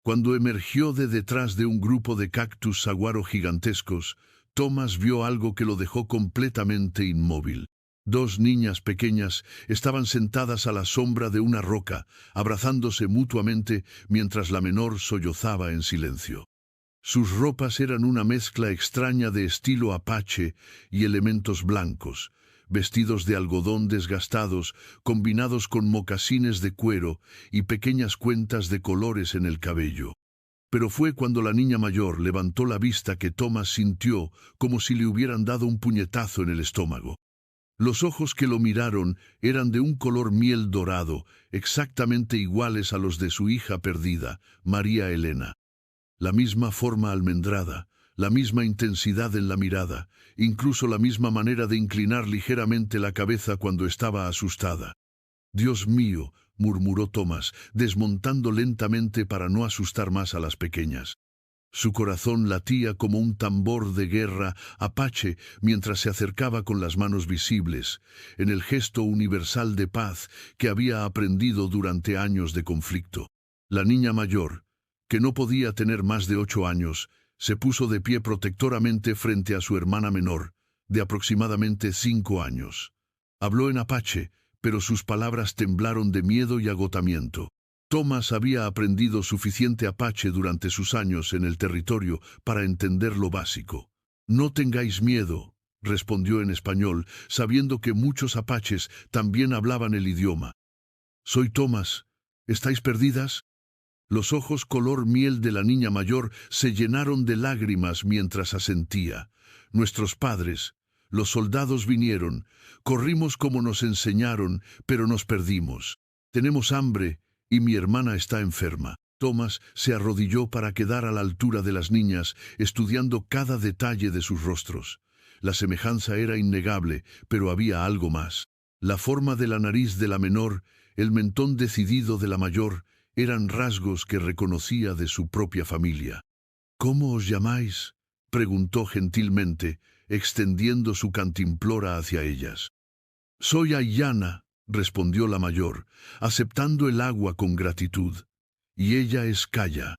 Cuando emergió de detrás de un grupo de cactus saguaro gigantescos, Thomas vio algo que lo dejó completamente inmóvil. Dos niñas pequeñas estaban sentadas a la sombra de una roca, abrazándose mutuamente mientras la menor sollozaba en silencio. Sus ropas eran una mezcla extraña de estilo apache y elementos blancos, vestidos de algodón desgastados, combinados con mocasines de cuero y pequeñas cuentas de colores en el cabello. Pero fue cuando la niña mayor levantó la vista que Thomas sintió como si le hubieran dado un puñetazo en el estómago. Los ojos que lo miraron eran de un color miel dorado, exactamente iguales a los de su hija perdida, María Elena. La misma forma almendrada, la misma intensidad en la mirada, incluso la misma manera de inclinar ligeramente la cabeza cuando estaba asustada. «Dios mío», murmuró Thomas, desmontando lentamente para no asustar más a las pequeñas. Su corazón latía como un tambor de guerra apache mientras se acercaba con las manos visibles, en el gesto universal de paz que había aprendido durante años de conflicto. La niña mayor, que no podía tener más de 8 años, se puso de pie protectoramente frente a su hermana menor, de aproximadamente 5 años. Habló en apache, pero sus palabras temblaron de miedo y agotamiento. Thomas había aprendido suficiente apache durante sus años en el territorio para entender lo básico. «No tengáis miedo», respondió en español, sabiendo que muchos apaches también hablaban el idioma. «Soy Thomas. ¿Estáis perdidas?» Los ojos color miel de la niña mayor se llenaron de lágrimas mientras asentía. «Nuestros padres, los soldados vinieron, corrimos como nos enseñaron, pero nos perdimos. Tenemos hambre y mi hermana está enferma». Thomas se arrodilló para quedar a la altura de las niñas, estudiando cada detalle de sus rostros. La semejanza era innegable, pero había algo más. La forma de la nariz de la menor, el mentón decidido de la mayor, eran rasgos que reconocía de su propia familia. «¿Cómo os llamáis?», preguntó gentilmente, extendiendo su cantimplora hacia ellas. «Soy Aiyana», respondió la mayor, aceptando el agua con gratitud. «Y ella es Calla.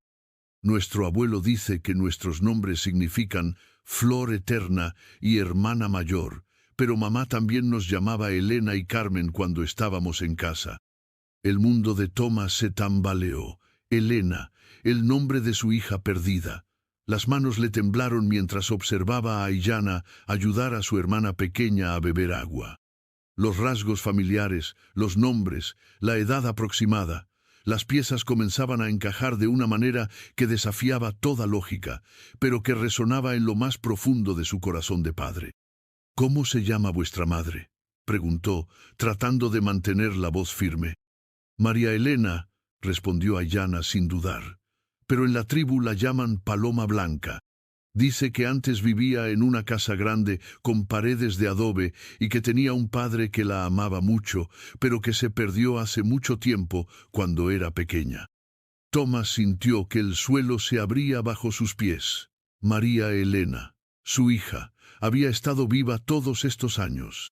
Nuestro abuelo dice que nuestros nombres significan flor eterna y hermana mayor, pero mamá también nos llamaba Elena y Carmen cuando estábamos en casa». El mundo de Thomas se tambaleó. Elena, el nombre de su hija perdida. Las manos le temblaron mientras observaba a Aiyana ayudar a su hermana pequeña a beber agua. Los rasgos familiares, los nombres, la edad aproximada, las piezas comenzaban a encajar de una manera que desafiaba toda lógica, pero que resonaba en lo más profundo de su corazón de padre. «¿Cómo se llama vuestra madre?», preguntó, tratando de mantener la voz firme. «María Elena», respondió Aiyana sin dudar, «pero en la tribu la llaman Paloma Blanca. Dice que antes vivía en una casa grande con paredes de adobe y que tenía un padre que la amaba mucho, pero que se perdió hace mucho tiempo cuando era pequeña». Thomas sintió que el suelo se abría bajo sus pies. María Elena, su hija, había estado viva todos estos años.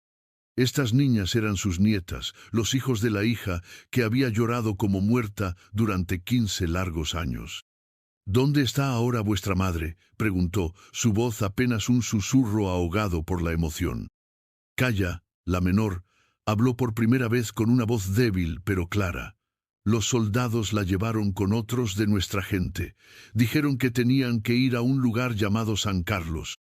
Estas niñas eran sus nietas, los hijos de la hija que había llorado como muerta durante 15 largos años. «¿Dónde está ahora vuestra madre?», preguntó, su voz apenas un susurro ahogado por la emoción. Calla, la menor, habló por primera vez con una voz débil pero clara. «Los soldados la llevaron con otros de nuestra gente. Dijeron que tenían que ir a un lugar llamado San Carlos.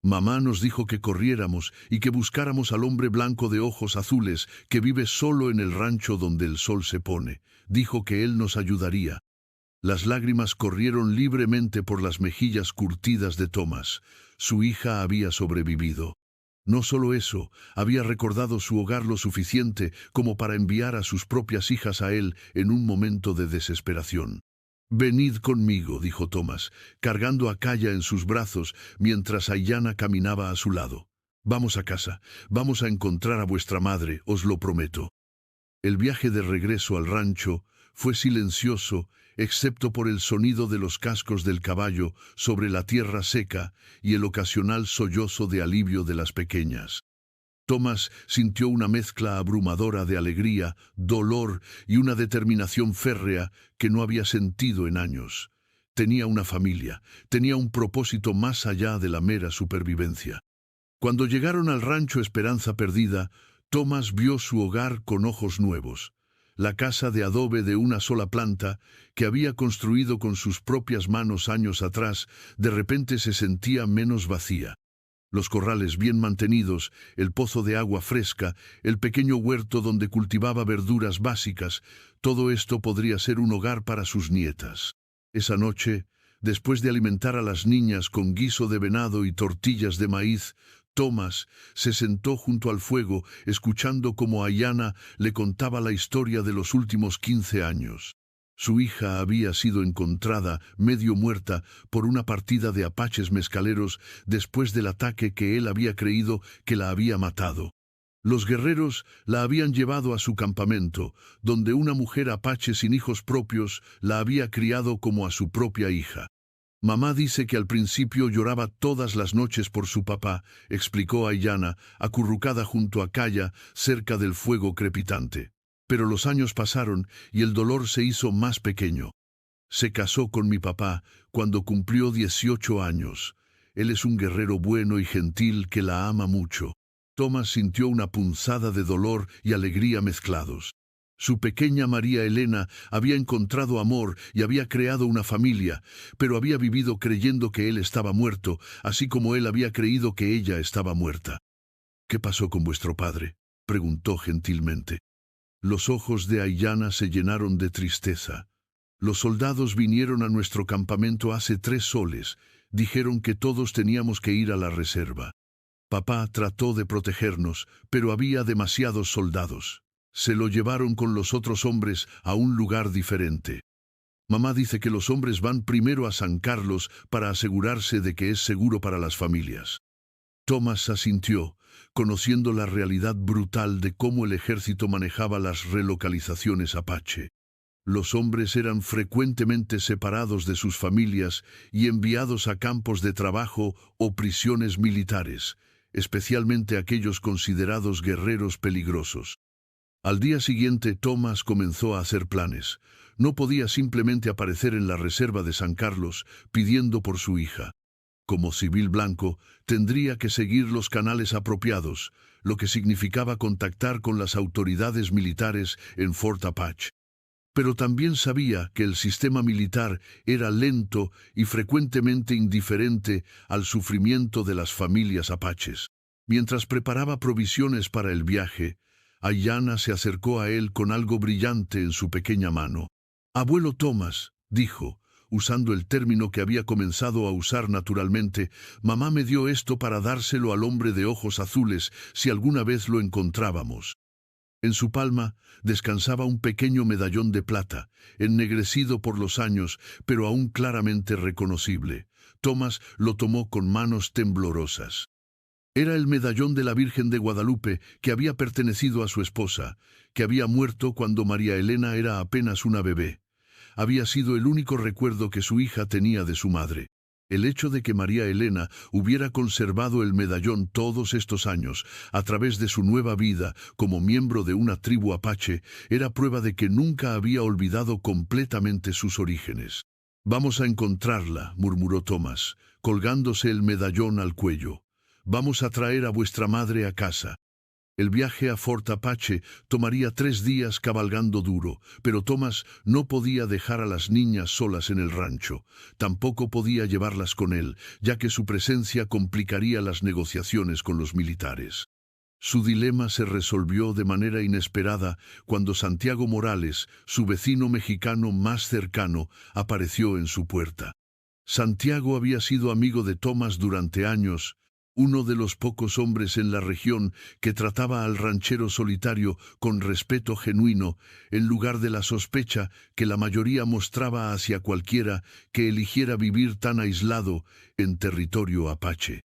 Mamá nos dijo que corriéramos y que buscáramos al hombre blanco de ojos azules que vive solo en el rancho donde el sol se pone. Dijo que él nos ayudaría». Las lágrimas corrieron libremente por las mejillas curtidas de Thomas. Su hija había sobrevivido. No solo eso, había recordado su hogar lo suficiente como para enviar a sus propias hijas a él en un momento de desesperación. «Venid conmigo», dijo Thomas, cargando a Calla en sus brazos mientras Aiyana caminaba a su lado. «Vamos a casa, vamos a encontrar a vuestra madre, os lo prometo». El viaje de regreso al rancho fue silencioso, excepto por el sonido de los cascos del caballo sobre la tierra seca y el ocasional sollozo de alivio de las pequeñas. Tomás sintió una mezcla abrumadora de alegría, dolor y una determinación férrea que no había sentido en años. Tenía una familia, tenía un propósito más allá de la mera supervivencia. Cuando llegaron al rancho Esperanza Perdida, Tomás vio su hogar con ojos nuevos. La casa de adobe de una sola planta, que había construido con sus propias manos años atrás, de repente se sentía menos vacía. Los corrales bien mantenidos, el pozo de agua fresca, el pequeño huerto donde cultivaba verduras básicas, todo esto podría ser un hogar para sus nietas. Esa noche, después de alimentar a las niñas con guiso de venado y tortillas de maíz, Tomás se sentó junto al fuego, escuchando cómo Ayanna le contaba la historia de los últimos 15 años. Su hija había sido encontrada, medio muerta, por una partida de apaches mezcaleros después del ataque que él había creído que la había matado. Los guerreros la habían llevado a su campamento, donde una mujer apache sin hijos propios la había criado como a su propia hija. Mamá dice que al principio lloraba todas las noches por su papá, explicó Ayanna, acurrucada junto a Calla, cerca del fuego crepitante. Pero los años pasaron y el dolor se hizo más pequeño. Se casó con mi papá cuando cumplió 18 años. Él es un guerrero bueno y gentil que la ama mucho. Tomás sintió una punzada de dolor y alegría mezclados. Su pequeña María Elena había encontrado amor y había creado una familia, pero había vivido creyendo que él estaba muerto, así como él había creído que ella estaba muerta. «¿Qué pasó con vuestro padre?», preguntó gentilmente. Los ojos de Ayanna se llenaron de tristeza. «Los soldados vinieron a nuestro campamento hace 3 soles. Dijeron que todos teníamos que ir a la reserva. Papá trató de protegernos, pero había demasiados soldados. Se lo llevaron con los otros hombres a un lugar diferente. Mamá dice que los hombres van primero a San Carlos para asegurarse de que es seguro para las familias». Tomás asintió, conociendo la realidad brutal de cómo el ejército manejaba las relocalizaciones apache. Los hombres eran frecuentemente separados de sus familias y enviados a campos de trabajo o prisiones militares, especialmente aquellos considerados guerreros peligrosos. Al día siguiente, Tomás comenzó a hacer planes. No podía simplemente aparecer en la reserva de San Carlos pidiendo por su hija. Como civil blanco, tendría que seguir los canales apropiados, lo que significaba contactar con las autoridades militares en Fort Apache. Pero también sabía que el sistema militar era lento y frecuentemente indiferente al sufrimiento de las familias apaches. Mientras preparaba provisiones para el viaje, Ayanna se acercó a él con algo brillante en su pequeña mano. «Abuelo Tomás», dijo, usando el término que había comenzado a usar naturalmente, «mamá me dio esto para dárselo al hombre de ojos azules si alguna vez lo encontrábamos». En su palma descansaba un pequeño medallón de plata, ennegrecido por los años, pero aún claramente reconocible. Tomás lo tomó con manos temblorosas. Era el medallón de la Virgen de Guadalupe que había pertenecido a su esposa, que había muerto cuando María Elena era apenas una bebé. Había sido el único recuerdo que su hija tenía de su madre. El hecho de que María Elena hubiera conservado el medallón todos estos años, a través de su nueva vida como miembro de una tribu apache, era prueba de que nunca había olvidado completamente sus orígenes. «Vamos a encontrarla», murmuró Tomás, colgándose el medallón al cuello. «Vamos a traer a vuestra madre a casa». El viaje a Fort Apache tomaría 3 días cabalgando duro, pero Tomás no podía dejar a las niñas solas en el rancho. Tampoco podía llevarlas con él, ya que su presencia complicaría las negociaciones con los militares. Su dilema se resolvió de manera inesperada cuando Santiago Morales, su vecino mexicano más cercano, apareció en su puerta. Santiago había sido amigo de Tomás durante años, uno de los pocos hombres en la región que trataba al ranchero solitario con respeto genuino, en lugar de la sospecha que la mayoría mostraba hacia cualquiera que eligiera vivir tan aislado en territorio apache.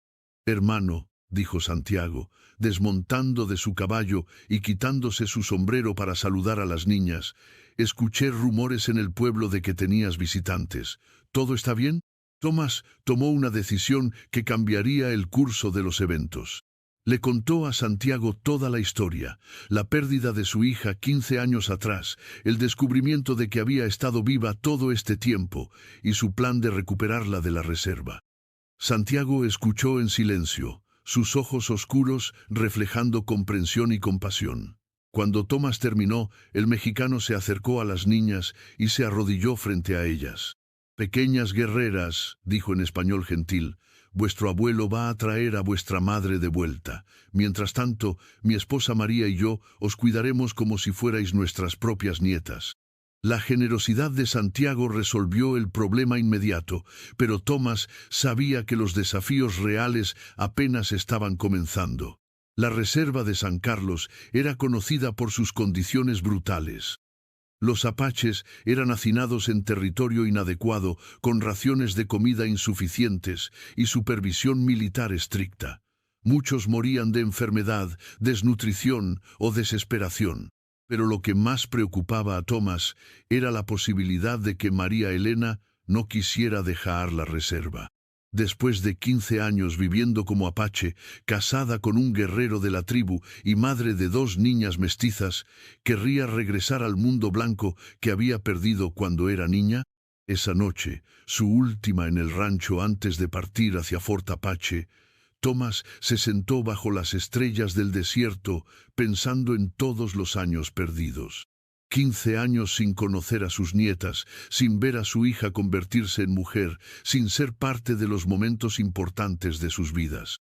«Hermano», dijo Santiago, desmontando de su caballo y quitándose su sombrero para saludar a las niñas, «escuché rumores en el pueblo de que tenías visitantes. ¿Todo está bien?» Tomás tomó una decisión que cambiaría el curso de los eventos. Le contó a Santiago toda la historia, la pérdida de su hija 15 años atrás, el descubrimiento de que había estado viva todo este tiempo y su plan de recuperarla de la reserva. Santiago escuchó en silencio, sus ojos oscuros reflejando comprensión y compasión. Cuando Tomás terminó, el mexicano se acercó a las niñas y se arrodilló frente a ellas. «Pequeñas guerreras», dijo en español gentil, «vuestro abuelo va a traer a vuestra madre de vuelta. Mientras tanto, mi esposa María y yo os cuidaremos como si fuerais nuestras propias nietas». La generosidad de Santiago resolvió el problema inmediato, pero Tomás sabía que los desafíos reales apenas estaban comenzando. La reserva de San Carlos era conocida por sus condiciones brutales. Los apaches eran hacinados en territorio inadecuado, con raciones de comida insuficientes y supervisión militar estricta. Muchos morían de enfermedad, desnutrición o desesperación. Pero lo que más preocupaba a Tomás era la posibilidad de que María Elena no quisiera dejar la reserva. Después de 15 años viviendo como apache, casada con un guerrero de la tribu y madre de 2 niñas mestizas, ¿querría regresar al mundo blanco que había perdido cuando era niña? Esa noche, su última en el rancho antes de partir hacia Fort Apache, Tomás se sentó bajo las estrellas del desierto pensando en todos los años perdidos. 15 años sin conocer a sus nietas, sin ver a su hija convertirse en mujer, sin ser parte de los momentos importantes de sus vidas.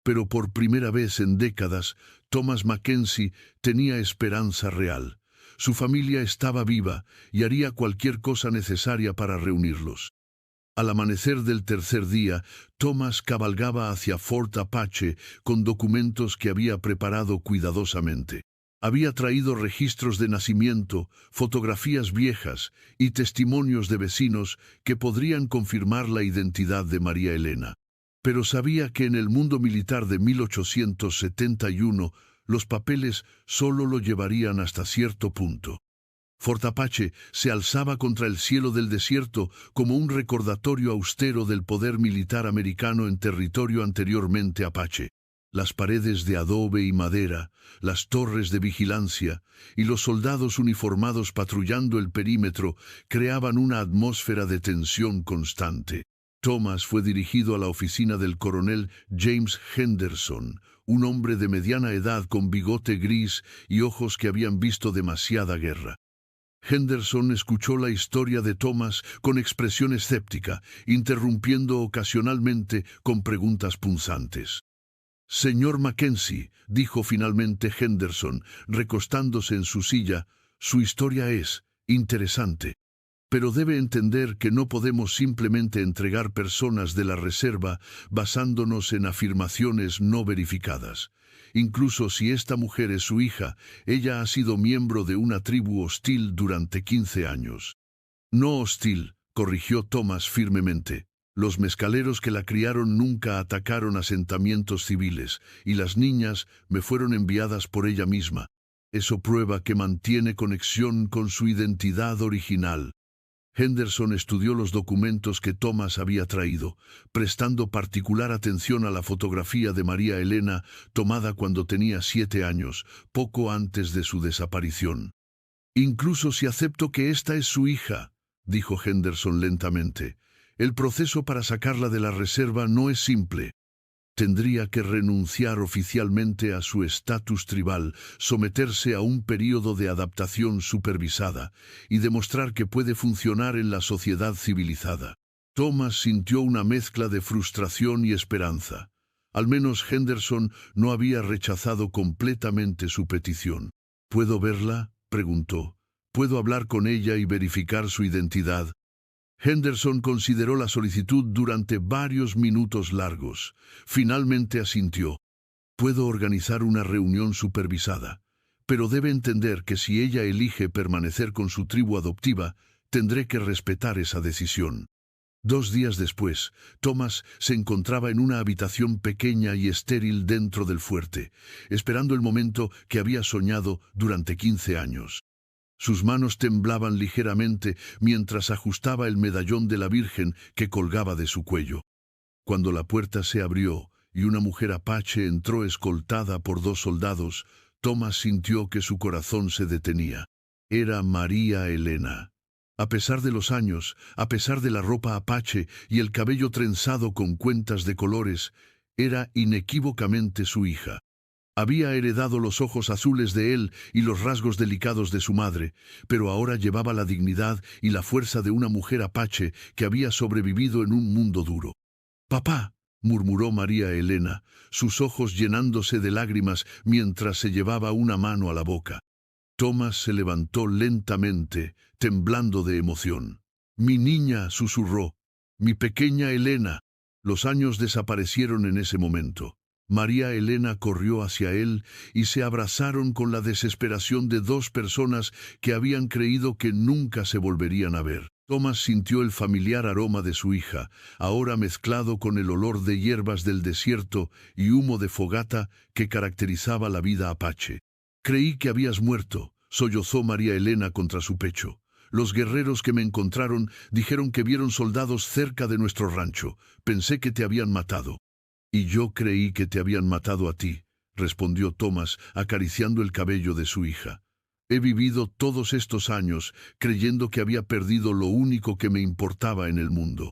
Pero por primera vez en décadas, Thomas Mackenzie tenía esperanza real. Su familia estaba viva y haría cualquier cosa necesaria para reunirlos. Al amanecer del tercer día, Thomas cabalgaba hacia Fort Apache con documentos que había preparado cuidadosamente. Había traído registros de nacimiento, fotografías viejas y testimonios de vecinos que podrían confirmar la identidad de María Elena. Pero sabía que en el mundo militar de 1871 los papeles solo lo llevarían hasta cierto punto. Fort Apache se alzaba contra el cielo del desierto como un recordatorio austero del poder militar americano en territorio anteriormente apache. Las paredes de adobe y madera, las torres de vigilancia y los soldados uniformados patrullando el perímetro creaban una atmósfera de tensión constante. Thomas fue dirigido a la oficina del coronel James Henderson, un hombre de mediana edad con bigote gris y ojos que habían visto demasiada guerra. Henderson escuchó la historia de Thomas con expresión escéptica, interrumpiendo ocasionalmente con preguntas punzantes. «Señor Mackenzie», dijo finalmente Henderson, recostándose en su silla, «su historia es interesante. Pero debe entender que no podemos simplemente entregar personas de la reserva basándonos en afirmaciones no verificadas. Incluso si esta mujer es su hija, ella ha sido miembro de una tribu hostil durante 15 años». «No hostil», corrigió Thomas firmemente. «Los mezcaleros que la criaron nunca atacaron asentamientos civiles, y las niñas me fueron enviadas por ella misma. Eso prueba que mantiene conexión con su identidad original». Henderson estudió los documentos que Thomas había traído, prestando particular atención a la fotografía de María Elena tomada cuando tenía 7 años, poco antes de su desaparición. «Incluso si acepto que esta es su hija», dijo Henderson lentamente, «el proceso para sacarla de la reserva no es simple. Tendría que renunciar oficialmente a su estatus tribal, someterse a un período de adaptación supervisada y demostrar que puede funcionar en la sociedad civilizada». Thomas sintió una mezcla de frustración y esperanza. Al menos Henderson no había rechazado completamente su petición. «¿Puedo verla?», preguntó. «¿Puedo hablar con ella y verificar su identidad?». Henderson consideró la solicitud durante varios minutos largos. Finalmente asintió. «Puedo organizar una reunión supervisada, pero debe entender que si ella elige permanecer con su tribu adoptiva, tendré que respetar esa decisión». 2 días después, Thomas se encontraba en una habitación pequeña y estéril dentro del fuerte, esperando el momento que había soñado durante 15 años. Sus manos temblaban ligeramente mientras ajustaba el medallón de la Virgen que colgaba de su cuello. Cuando la puerta se abrió y una mujer apache entró escoltada por 2 soldados, Thomas sintió que su corazón se detenía. Era María Elena. A pesar de los años, a pesar de la ropa apache y el cabello trenzado con cuentas de colores, era inequívocamente su hija. Había heredado los ojos azules de él y los rasgos delicados de su madre, pero ahora llevaba la dignidad y la fuerza de una mujer apache que había sobrevivido en un mundo duro. «Papá», murmuró María Elena, sus ojos llenándose de lágrimas mientras se llevaba una mano a la boca. Thomas se levantó lentamente, temblando de emoción. «Mi niña», susurró, «mi pequeña Elena». Los años desaparecieron en ese momento. María Elena corrió hacia él y se abrazaron con la desesperación de 2 personas que habían creído que nunca se volverían a ver. Thomas sintió el familiar aroma de su hija, ahora mezclado con el olor de hierbas del desierto y humo de fogata que caracterizaba la vida apache. «Creí que habías muerto», sollozó María Elena contra su pecho. «Los guerreros que me encontraron dijeron que vieron soldados cerca de nuestro rancho. Pensé que te habían matado». «Y yo creí que te habían matado a ti», respondió Thomas, acariciando el cabello de su hija. «He vivido todos estos años creyendo que había perdido lo único que me importaba en el mundo».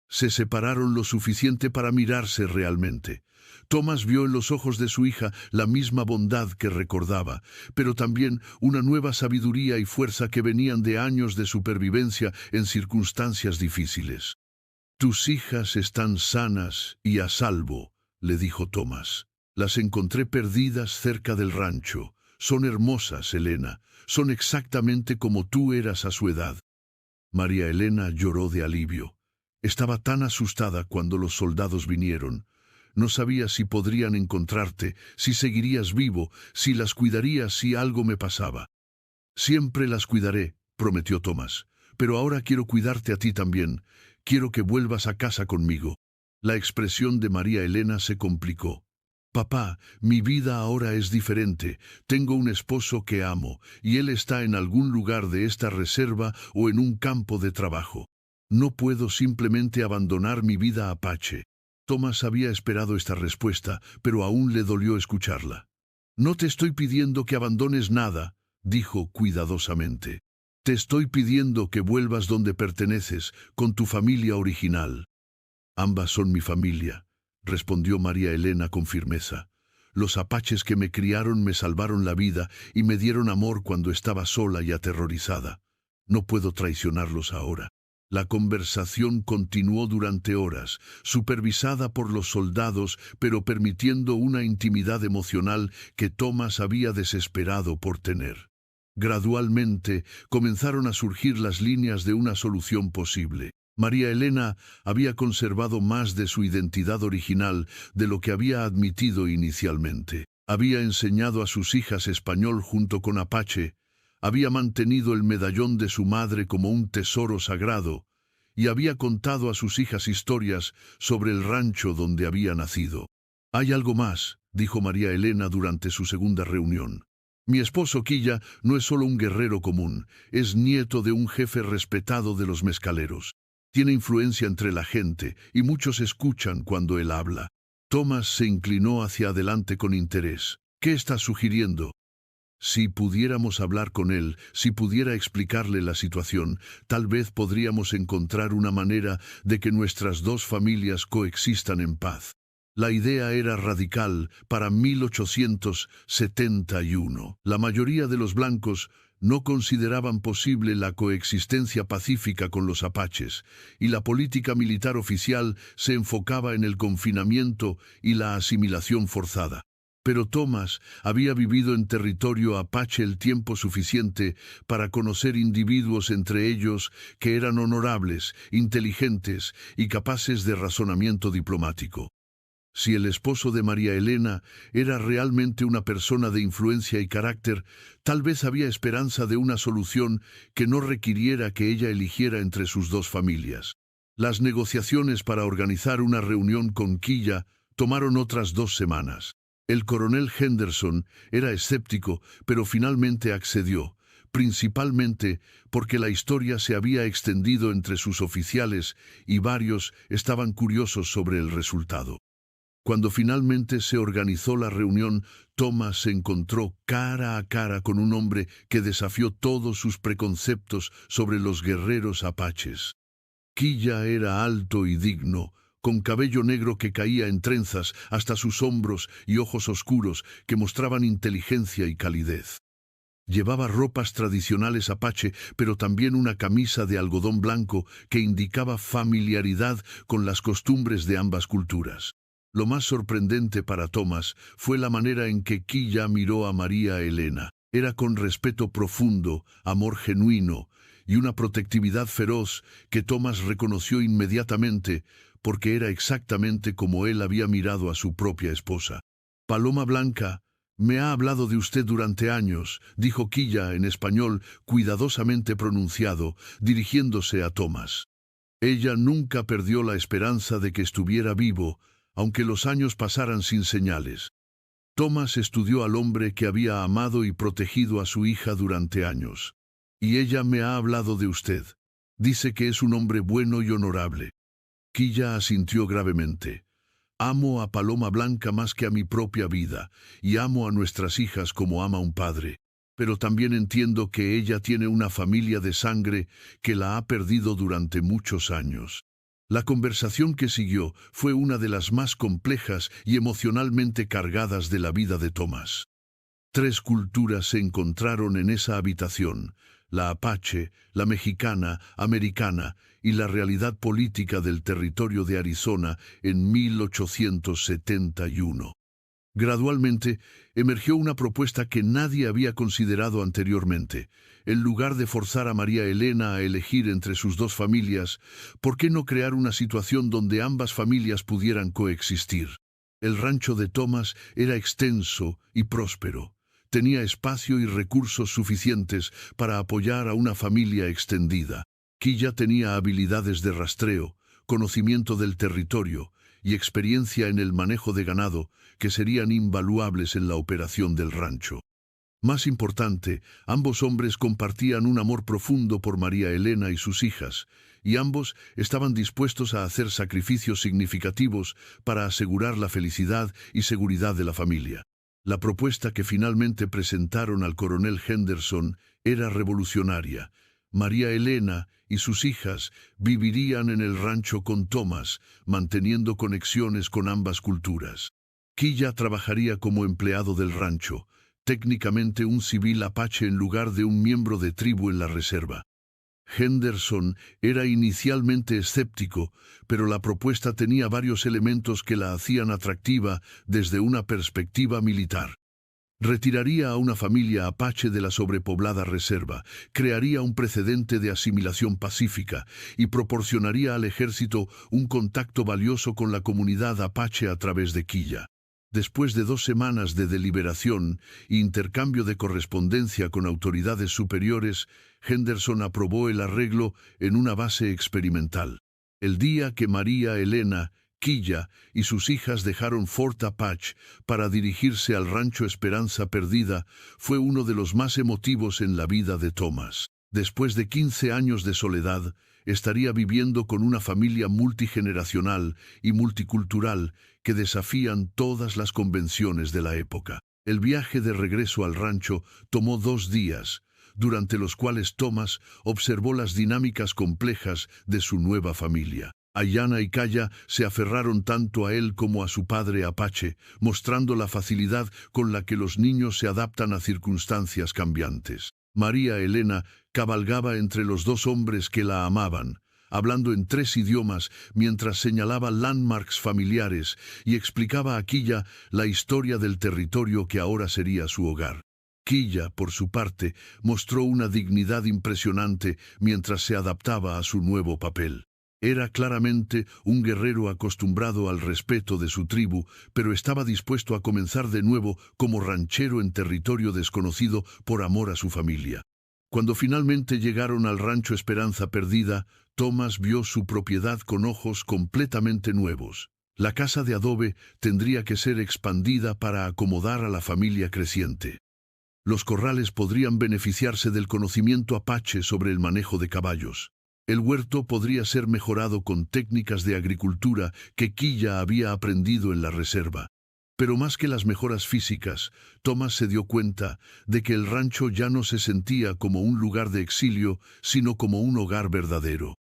Se separaron lo suficiente para mirarse realmente. Thomas vio en los ojos de su hija la misma bondad que recordaba, pero también una nueva sabiduría y fuerza que venían de años de supervivencia en circunstancias difíciles. «Tus hijas están sanas y a salvo», le dijo Thomas. «Las encontré perdidas cerca del rancho. Son hermosas, Elena. Son exactamente como tú eras a su edad». María Elena lloró de alivio. Estaba tan asustada cuando los soldados vinieron. No sabía si podrían encontrarte, si seguirías vivo, si las cuidarías si algo me pasaba. «Siempre las cuidaré», prometió Thomas. «Pero ahora quiero cuidarte a ti también. Quiero que vuelvas a casa conmigo». La expresión de María Elena se complicó. «Papá, mi vida ahora es diferente. Tengo un esposo que amo, y él está en algún lugar de esta reserva o en un campo de trabajo. No puedo simplemente abandonar mi vida apache». Thomas había esperado esta respuesta, pero aún le dolió escucharla. «No te estoy pidiendo que abandones nada», dijo cuidadosamente. «Te estoy pidiendo que vuelvas donde perteneces, con tu familia original». «Ambas son mi familia», respondió María Elena con firmeza. «Los apaches que me criaron me salvaron la vida y me dieron amor cuando estaba sola y aterrorizada. No puedo traicionarlos ahora». La conversación continuó durante horas, supervisada por los soldados, pero permitiendo una intimidad emocional que Thomas había desesperado por tener. Gradualmente comenzaron a surgir las líneas de una solución posible. María Elena había conservado más de su identidad original de lo que había admitido inicialmente. Había enseñado a sus hijas español junto con apache, había mantenido el medallón de su madre como un tesoro sagrado y había contado a sus hijas historias sobre el rancho donde había nacido. «Hay algo más», dijo María Elena durante su segunda reunión. «Mi esposo Quilla no es solo un guerrero común, es nieto de un jefe respetado de los mezcaleros. Tiene influencia entre la gente y muchos escuchan cuando él habla». Thomas se inclinó hacia adelante con interés. «¿Qué estás sugiriendo?» «Si pudiéramos hablar con él, si pudiera explicarle la situación, tal vez podríamos encontrar una manera de que nuestras 2 familias coexistan en paz». La idea era radical para 1871. La mayoría de los blancos no consideraban posible la coexistencia pacífica con los apaches, y la política militar oficial se enfocaba en el confinamiento y la asimilación forzada. Pero Thomas había vivido en territorio apache el tiempo suficiente para conocer individuos entre ellos que eran honorables, inteligentes y capaces de razonamiento diplomático. Si el esposo de María Elena era realmente una persona de influencia y carácter, tal vez había esperanza de una solución que no requiriera que ella eligiera entre sus 2 familias. Las negociaciones para organizar una reunión con Quilla tomaron otras 2 semanas. El coronel Henderson era escéptico, pero finalmente accedió, principalmente porque la historia se había extendido entre sus oficiales y varios estaban curiosos sobre el resultado. Cuando finalmente se organizó la reunión, Thomas se encontró cara a cara con un hombre que desafió todos sus preconceptos sobre los guerreros apaches. Quilla era alto y digno, con cabello negro que caía en trenzas hasta sus hombros y ojos oscuros que mostraban inteligencia y calidez. Llevaba ropas tradicionales apache, pero también una camisa de algodón blanco que indicaba familiaridad con las costumbres de ambas culturas. Lo más sorprendente para Thomas fue la manera en que Quilla miró a María Elena. Era con respeto profundo, amor genuino y una protectividad feroz que Thomas reconoció inmediatamente porque era exactamente como él había mirado a su propia esposa. Paloma Blanca, me ha hablado de usted durante años, dijo Quilla en español cuidadosamente pronunciado, dirigiéndose a Thomas. Ella nunca perdió la esperanza de que estuviera vivo, aunque los años pasaran sin señales. Thomas estudió al hombre que había amado y protegido a su hija durante años. Y ella me ha hablado de usted. Dice que es un hombre bueno y honorable. Quilla asintió gravemente. Amo a Paloma Blanca más que a mi propia vida, y amo a nuestras hijas como ama un padre. Pero también entiendo que ella tiene una familia de sangre que la ha perdido durante muchos años. La conversación que siguió fue una de las más complejas y emocionalmente cargadas de la vida de Thomas. 3 culturas se encontraron en esa habitación: la apache, la mexicana, americana y la realidad política del territorio de Arizona en 1871. Gradualmente, emergió una propuesta que nadie había considerado anteriormente. En lugar de forzar a María Elena a elegir entre sus 2 familias, ¿por qué no crear una situación donde ambas familias pudieran coexistir? El rancho de Thomas era extenso y próspero. Tenía espacio y recursos suficientes para apoyar a una familia extendida. Quilla tenía habilidades de rastreo, conocimiento del territorio y experiencia en el manejo de ganado que serían invaluables en la operación del rancho. Más importante, ambos hombres compartían un amor profundo por María Elena y sus hijas, y ambos estaban dispuestos a hacer sacrificios significativos para asegurar la felicidad y seguridad de la familia. La propuesta que finalmente presentaron al coronel Henderson era revolucionaria. María Elena y sus hijas vivirían en el rancho con Thomas, manteniendo conexiones con ambas culturas. Quilla trabajaría como empleado del rancho, técnicamente un civil apache en lugar de un miembro de tribu en la reserva. Henderson era inicialmente escéptico, pero la propuesta tenía varios elementos que la hacían atractiva desde una perspectiva militar. Retiraría a una familia apache de la sobrepoblada reserva, crearía un precedente de asimilación pacífica y proporcionaría al ejército un contacto valioso con la comunidad apache a través de Quilla. Después de 2 semanas de deliberación e intercambio de correspondencia con autoridades superiores, Henderson aprobó el arreglo en una base experimental. El día que María Elena, Quilla y sus hijas dejaron Fort Apache para dirigirse al rancho Esperanza Perdida fue uno de los más emotivos en la vida de Thomas. Después de 15 años de soledad, estaría viviendo con una familia multigeneracional y multicultural que desafían todas las convenciones de la época. El viaje de regreso al rancho tomó 2 días, durante los cuales Thomas observó las dinámicas complejas de su nueva familia. Ayana y Calla se aferraron tanto a él como a su padre apache, mostrando la facilidad con la que los niños se adaptan a circunstancias cambiantes. María Elena cabalgaba entre los 2 hombres que la amaban, hablando en 3 idiomas mientras señalaba landmarks familiares y explicaba a Quilla la historia del territorio que ahora sería su hogar. Quilla, por su parte, mostró una dignidad impresionante mientras se adaptaba a su nuevo papel. Era claramente un guerrero acostumbrado al respeto de su tribu, pero estaba dispuesto a comenzar de nuevo como ranchero en territorio desconocido por amor a su familia. Cuando finalmente llegaron al rancho Esperanza Perdida, Thomas vio su propiedad con ojos completamente nuevos. La casa de adobe tendría que ser expandida para acomodar a la familia creciente. Los corrales podrían beneficiarse del conocimiento apache sobre el manejo de caballos. El huerto podría ser mejorado con técnicas de agricultura que Quilla había aprendido en la reserva. Pero más que las mejoras físicas, Thomas se dio cuenta de que el rancho ya no se sentía como un lugar de exilio, sino como un hogar verdadero.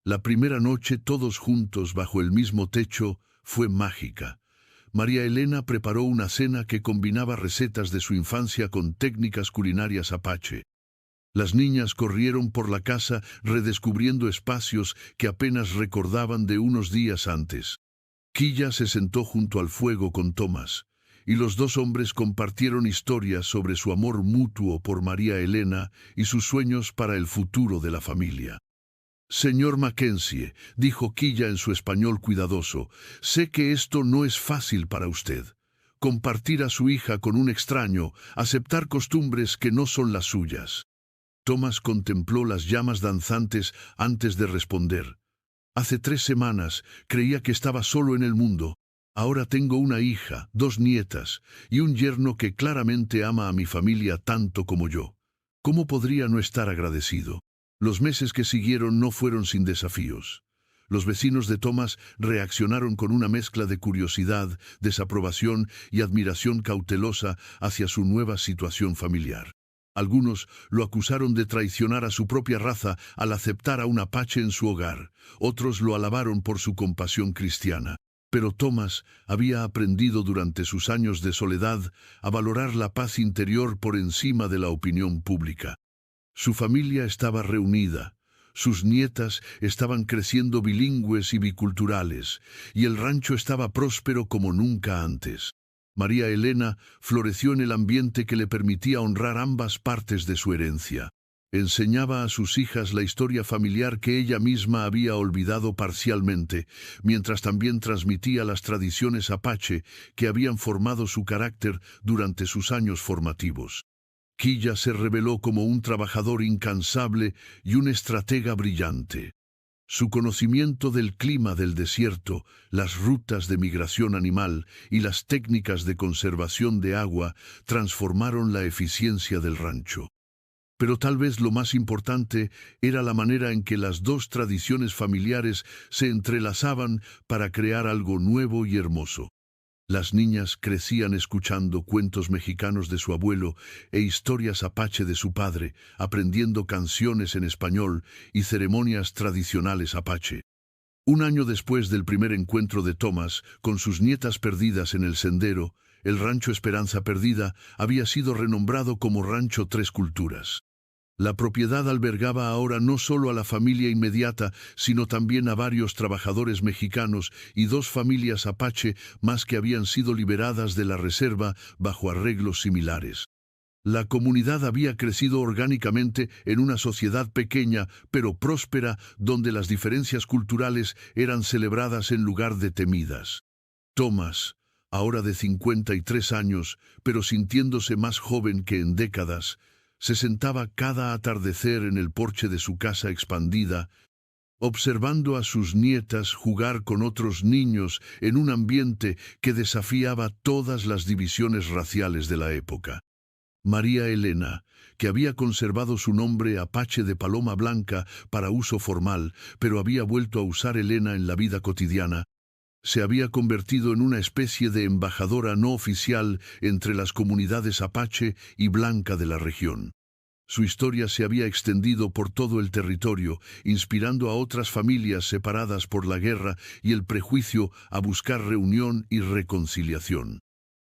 La primera noche, todos juntos bajo el mismo techo, fue mágica. María Elena preparó una cena que combinaba recetas de su infancia con técnicas culinarias apache. Las niñas corrieron por la casa redescubriendo espacios que apenas recordaban de unos días antes. Quilla se sentó junto al fuego con Thomas, y los dos hombres compartieron historias sobre su amor mutuo por María Elena y sus sueños para el futuro de la familia. Señor Mackenzie, dijo Quilla en su español cuidadoso, sé que esto no es fácil para usted. Compartir a su hija con un extraño, aceptar costumbres que no son las suyas. Thomas contempló las llamas danzantes antes de responder. Hace 3 semanas creía que estaba solo en el mundo. Ahora tengo una hija, 2 nietas y un yerno que claramente ama a mi familia tanto como yo. ¿Cómo podría no estar agradecido? Los meses que siguieron no fueron sin desafíos. Los vecinos de Thomas reaccionaron con una mezcla de curiosidad, desaprobación y admiración cautelosa hacia su nueva situación familiar. Algunos lo acusaron de traicionar a su propia raza al aceptar a un apache en su hogar. Otros lo alabaron por su compasión cristiana. Pero Thomas había aprendido durante sus años de soledad a valorar la paz interior por encima de la opinión pública. Su familia estaba reunida. Sus nietas estaban creciendo bilingües y biculturales, y el rancho estaba próspero como nunca antes. María Elena floreció en el ambiente que le permitía honrar ambas partes de su herencia. Enseñaba a sus hijas la historia familiar que ella misma había olvidado parcialmente, mientras también transmitía las tradiciones apache que habían formado su carácter durante sus años formativos. Quilla se reveló como un trabajador incansable y un estratega brillante. Su conocimiento del clima del desierto, las rutas de migración animal y las técnicas de conservación de agua transformaron la eficiencia del rancho. Pero tal vez lo más importante era la manera en que las dos tradiciones familiares se entrelazaban para crear algo nuevo y hermoso. Las niñas crecían escuchando cuentos mexicanos de su abuelo e historias apache de su padre, aprendiendo canciones en español y ceremonias tradicionales apache. Un año después del primer encuentro de Thomas con sus nietas perdidas en el sendero, el rancho Esperanza Perdida había sido renombrado como Rancho Tres Culturas. La propiedad albergaba ahora no solo a la familia inmediata, sino también a varios trabajadores mexicanos y 2 familias apache más que habían sido liberadas de la reserva bajo arreglos similares. La comunidad había crecido orgánicamente en una sociedad pequeña pero próspera donde las diferencias culturales eran celebradas en lugar de temidas. Thomas, ahora de 53 años, pero sintiéndose más joven que en décadas, se sentaba cada atardecer en el porche de su casa expandida, observando a sus nietas jugar con otros niños en un ambiente que desafiaba todas las divisiones raciales de la época. María Elena, que había conservado su nombre apache de Paloma Blanca para uso formal, pero había vuelto a usar Elena en la vida cotidiana, se había convertido en una especie de embajadora no oficial entre las comunidades apache y blanca de la región. Su historia se había extendido por todo el territorio, inspirando a otras familias separadas por la guerra y el prejuicio a buscar reunión y reconciliación.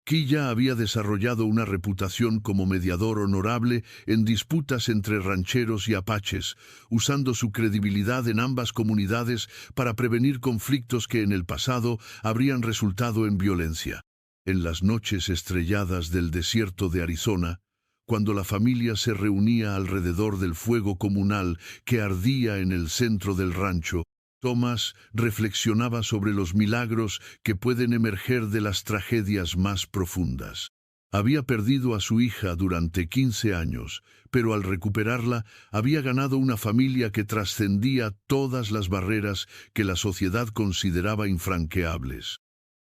Quilla había desarrollado una reputación como mediador honorable en disputas entre rancheros y apaches, usando su credibilidad en ambas comunidades para prevenir conflictos que en el pasado habrían resultado en violencia. En las noches estrelladas del desierto de Arizona, cuando la familia se reunía alrededor del fuego comunal que ardía en el centro del rancho, Thomas reflexionaba sobre los milagros que pueden emerger de las tragedias más profundas. Había perdido a su hija durante 15 años, pero al recuperarla había ganado una familia que trascendía todas las barreras que la sociedad consideraba infranqueables.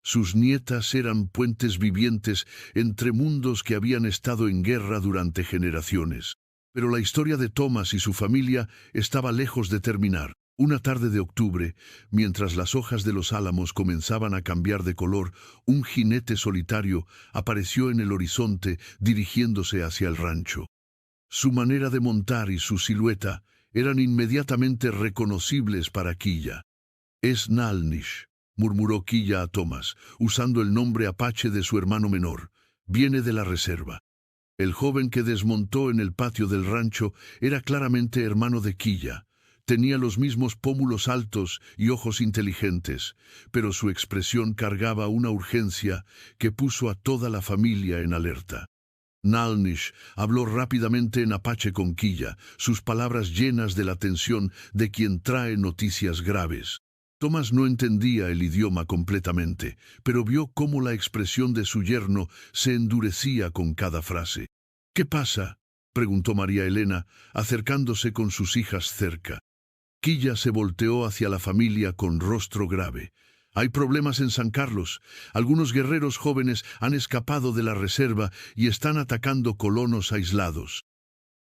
Sus nietas eran puentes vivientes entre mundos que habían estado en guerra durante generaciones. Pero la historia de Thomas y su familia estaba lejos de terminar. Una tarde de octubre, mientras las hojas de los álamos comenzaban a cambiar de color, un jinete solitario apareció en el horizonte dirigiéndose hacia el rancho. Su manera de montar y su silueta eran inmediatamente reconocibles para Quilla. «Es Nalnish», murmuró Quilla a Thomas, usando el nombre apache de su hermano menor. «Viene de la reserva». El joven que desmontó en el patio del rancho era claramente hermano de Quilla. Tenía los mismos pómulos altos y ojos inteligentes, pero su expresión cargaba una urgencia que puso a toda la familia en alerta. Nalnish habló rápidamente en apache con Quilla, sus palabras llenas de la tensión de quien trae noticias graves. Thomas no entendía el idioma completamente, pero vio cómo la expresión de su yerno se endurecía con cada frase. «¿Qué pasa?», preguntó María Elena, acercándose con sus hijas cerca. Quilla se volteó hacia la familia con rostro grave. «Hay problemas en San Carlos. Algunos guerreros jóvenes han escapado de la reserva y están atacando colonos aislados.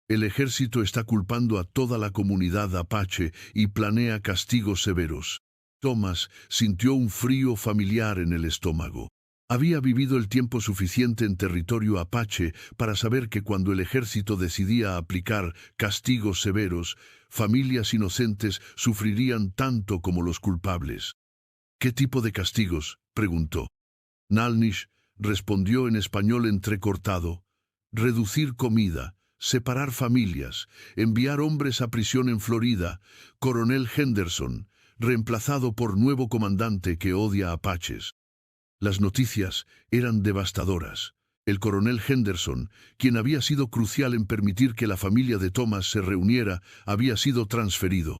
El ejército está culpando a toda la comunidad apache y planea castigos severos». Thomas sintió un frío familiar en el estómago. Había vivido el tiempo suficiente en territorio apache para saber que cuando el ejército decidía aplicar castigos severos, familias inocentes sufrirían tanto como los culpables. «¿Qué tipo de castigos?», preguntó. Nalnish respondió en español entrecortado. «Reducir comida, separar familias, enviar hombres a prisión en Florida, Coronel Henderson, reemplazado por nuevo comandante que odia a apaches». Las noticias eran devastadoras. El coronel Henderson, quien había sido crucial en permitir que la familia de Thomas se reuniera, había sido transferido.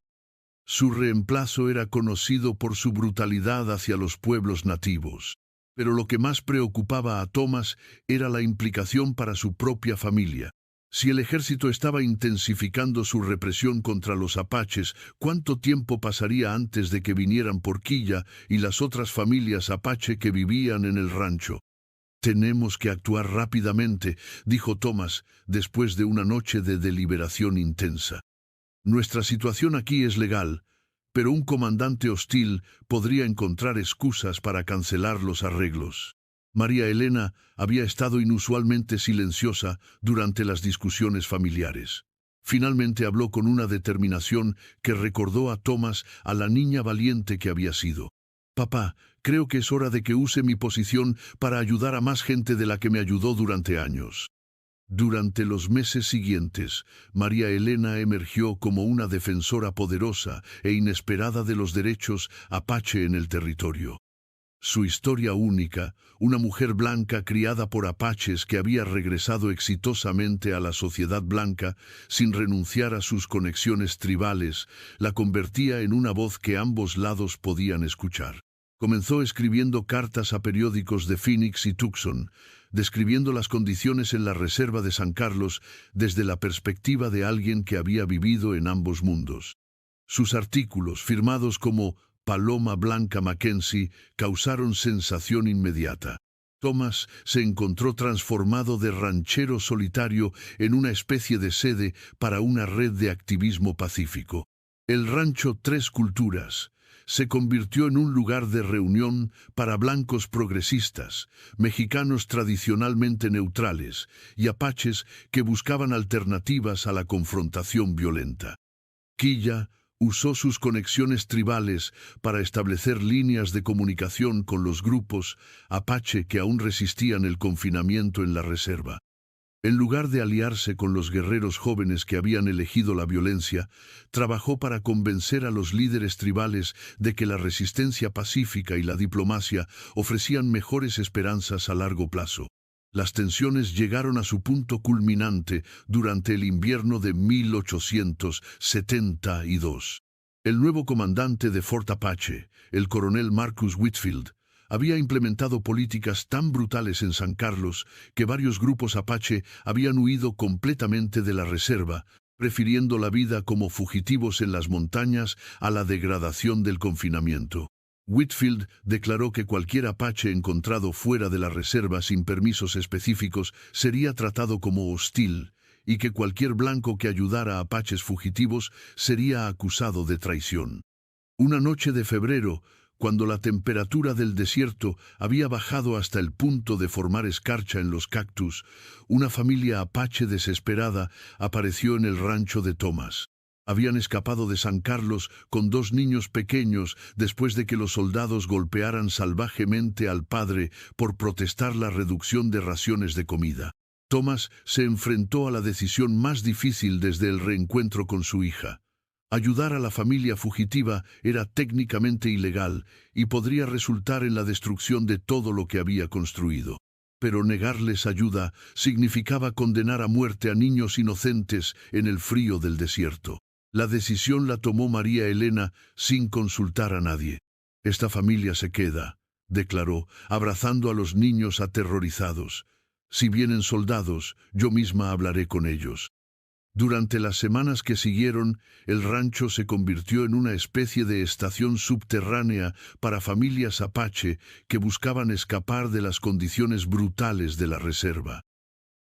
Su reemplazo era conocido por su brutalidad hacia los pueblos nativos. Pero lo que más preocupaba a Thomas era la implicación para su propia familia. Si el ejército estaba intensificando su represión contra los apaches, ¿cuánto tiempo pasaría antes de que vinieran por Quilla y las otras familias apache que vivían en el rancho? «Tenemos que actuar rápidamente», dijo Thomas, después de una noche de deliberación intensa. «Nuestra situación aquí es legal, pero un comandante hostil podría encontrar excusas para cancelar los arreglos». María Elena había estado inusualmente silenciosa durante las discusiones familiares. Finalmente habló con una determinación que recordó a Thomas a la niña valiente que había sido. «Papá, creo que es hora de que use mi posición para ayudar a más gente de la que me ayudó durante años». Durante los meses siguientes, María Elena emergió como una defensora poderosa e inesperada de los derechos apache en el territorio. Su historia única, una mujer blanca criada por apaches que había regresado exitosamente a la sociedad blanca sin renunciar a sus conexiones tribales, la convertía en una voz que ambos lados podían escuchar. Comenzó escribiendo cartas a periódicos de Phoenix y Tucson, describiendo las condiciones en la reserva de San Carlos desde la perspectiva de alguien que había vivido en ambos mundos. Sus artículos, firmados como Paloma Blanca Mackenzie, causaron sensación inmediata. Thomas se encontró transformado de ranchero solitario en una especie de sede para una red de activismo pacífico. El rancho Tres Culturas se convirtió en un lugar de reunión para blancos progresistas, mexicanos tradicionalmente neutrales y apaches que buscaban alternativas a la confrontación violenta. Quilla usó sus conexiones tribales para establecer líneas de comunicación con los grupos apache que aún resistían el confinamiento en la reserva. En lugar de aliarse con los guerreros jóvenes que habían elegido la violencia, trabajó para convencer a los líderes tribales de que la resistencia pacífica y la diplomacia ofrecían mejores esperanzas a largo plazo. Las tensiones llegaron a su punto culminante durante el invierno de 1872. El nuevo comandante de Fort Apache, el coronel Marcus Whitfield, había implementado políticas tan brutales en San Carlos que varios grupos apache habían huido completamente de la reserva, prefiriendo la vida como fugitivos en las montañas a la degradación del confinamiento. Whitfield declaró que cualquier apache encontrado fuera de la reserva sin permisos específicos sería tratado como hostil y que cualquier blanco que ayudara a apaches fugitivos sería acusado de traición. Una noche de febrero, cuando la temperatura del desierto había bajado hasta el punto de formar escarcha en los cactus, una familia apache desesperada apareció en el rancho de Thomas. Habían escapado de San Carlos con 2 niños pequeños después de que los soldados golpearan salvajemente al padre por protestar la reducción de raciones de comida. Thomas se enfrentó a la decisión más difícil desde el reencuentro con su hija. Ayudar a la familia fugitiva era técnicamente ilegal y podría resultar en la destrucción de todo lo que había construido. Pero negarles ayuda significaba condenar a muerte a niños inocentes en el frío del desierto. La decisión la tomó María Elena sin consultar a nadie. «Esta familia se queda», declaró, abrazando a los niños aterrorizados. «Si vienen soldados, yo misma hablaré con ellos». Durante las semanas que siguieron, el rancho se convirtió en una especie de estación subterránea para familias apache que buscaban escapar de las condiciones brutales de la reserva.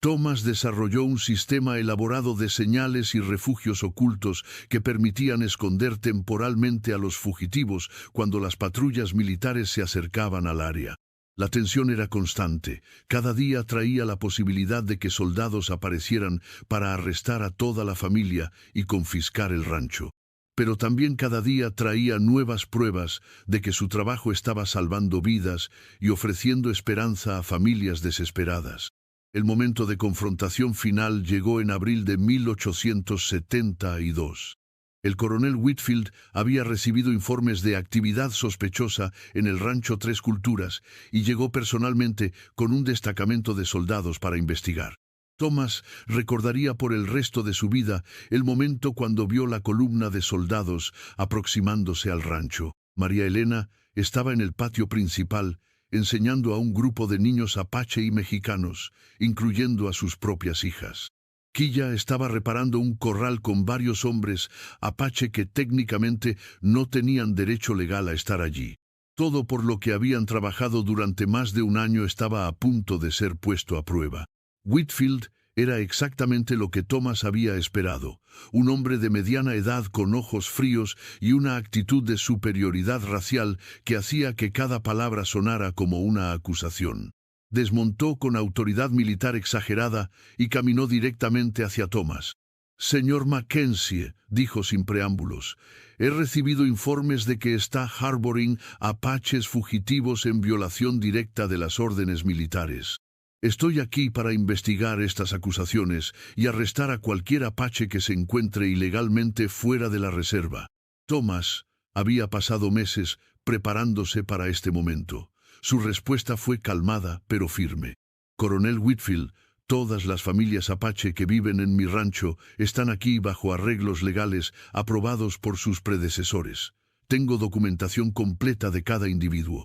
Thomas desarrolló un sistema elaborado de señales y refugios ocultos que permitían esconder temporalmente a los fugitivos cuando las patrullas militares se acercaban al área. La tensión era constante. Cada día traía la posibilidad de que soldados aparecieran para arrestar a toda la familia y confiscar el rancho. Pero también cada día traía nuevas pruebas de que su trabajo estaba salvando vidas y ofreciendo esperanza a familias desesperadas. El momento de confrontación final llegó en abril de 1872. El coronel Whitfield había recibido informes de actividad sospechosa en el rancho Tres Culturas y llegó personalmente con un destacamento de soldados para investigar. Thomas recordaría por el resto de su vida el momento cuando vio la columna de soldados aproximándose al rancho. María Elena estaba en el patio principal enseñando a un grupo de niños apache y mexicanos, incluyendo a sus propias hijas. Quilla estaba reparando un corral con varios hombres apache que técnicamente no tenían derecho legal a estar allí. Todo por lo que habían trabajado durante más de un año estaba a punto de ser puesto a prueba. Whitfield era exactamente lo que Thomas había esperado, un hombre de mediana edad con ojos fríos y una actitud de superioridad racial que hacía que cada palabra sonara como una acusación. Desmontó con autoridad militar exagerada y caminó directamente hacia Thomas. «Señor Mackenzie», dijo sin preámbulos, «he recibido informes de que está harboring apaches fugitivos en violación directa de las órdenes militares. Estoy aquí para investigar estas acusaciones y arrestar a cualquier apache que se encuentre ilegalmente fuera de la reserva». Thomas había pasado meses preparándose para este momento. Su respuesta fue calmada pero firme. «Coronel Whitfield, todas las familias apache que viven en mi rancho están aquí bajo arreglos legales aprobados por sus predecesores. Tengo documentación completa de cada individuo».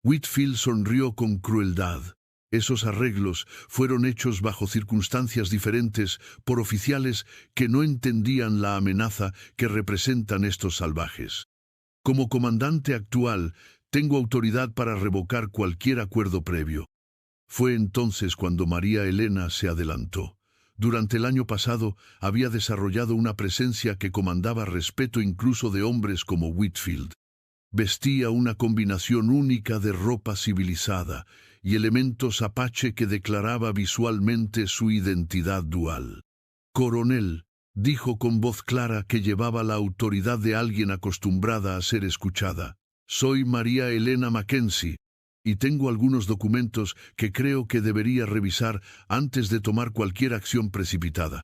Whitfield sonrió con crueldad. Esos arreglos fueron hechos bajo circunstancias diferentes por oficiales que no entendían la amenaza que representan estos salvajes. Como comandante actual, tengo autoridad para revocar cualquier acuerdo previo. Fue entonces cuando María Elena se adelantó. Durante el año pasado había desarrollado una presencia que comandaba respeto incluso de hombres como Whitfield. Vestía una combinación única de ropa civilizada y elementos apache que declaraba visualmente su identidad dual. «Coronel», dijo con voz clara que llevaba la autoridad de alguien acostumbrada a ser escuchada, «soy María Elena Mackenzie, y tengo algunos documentos que creo que debería revisar antes de tomar cualquier acción precipitada».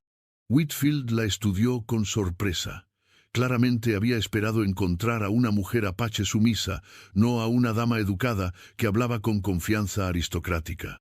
Whitfield la estudió con sorpresa. Claramente había esperado encontrar a una mujer apache sumisa, no a una dama educada que hablaba con confianza aristocrática.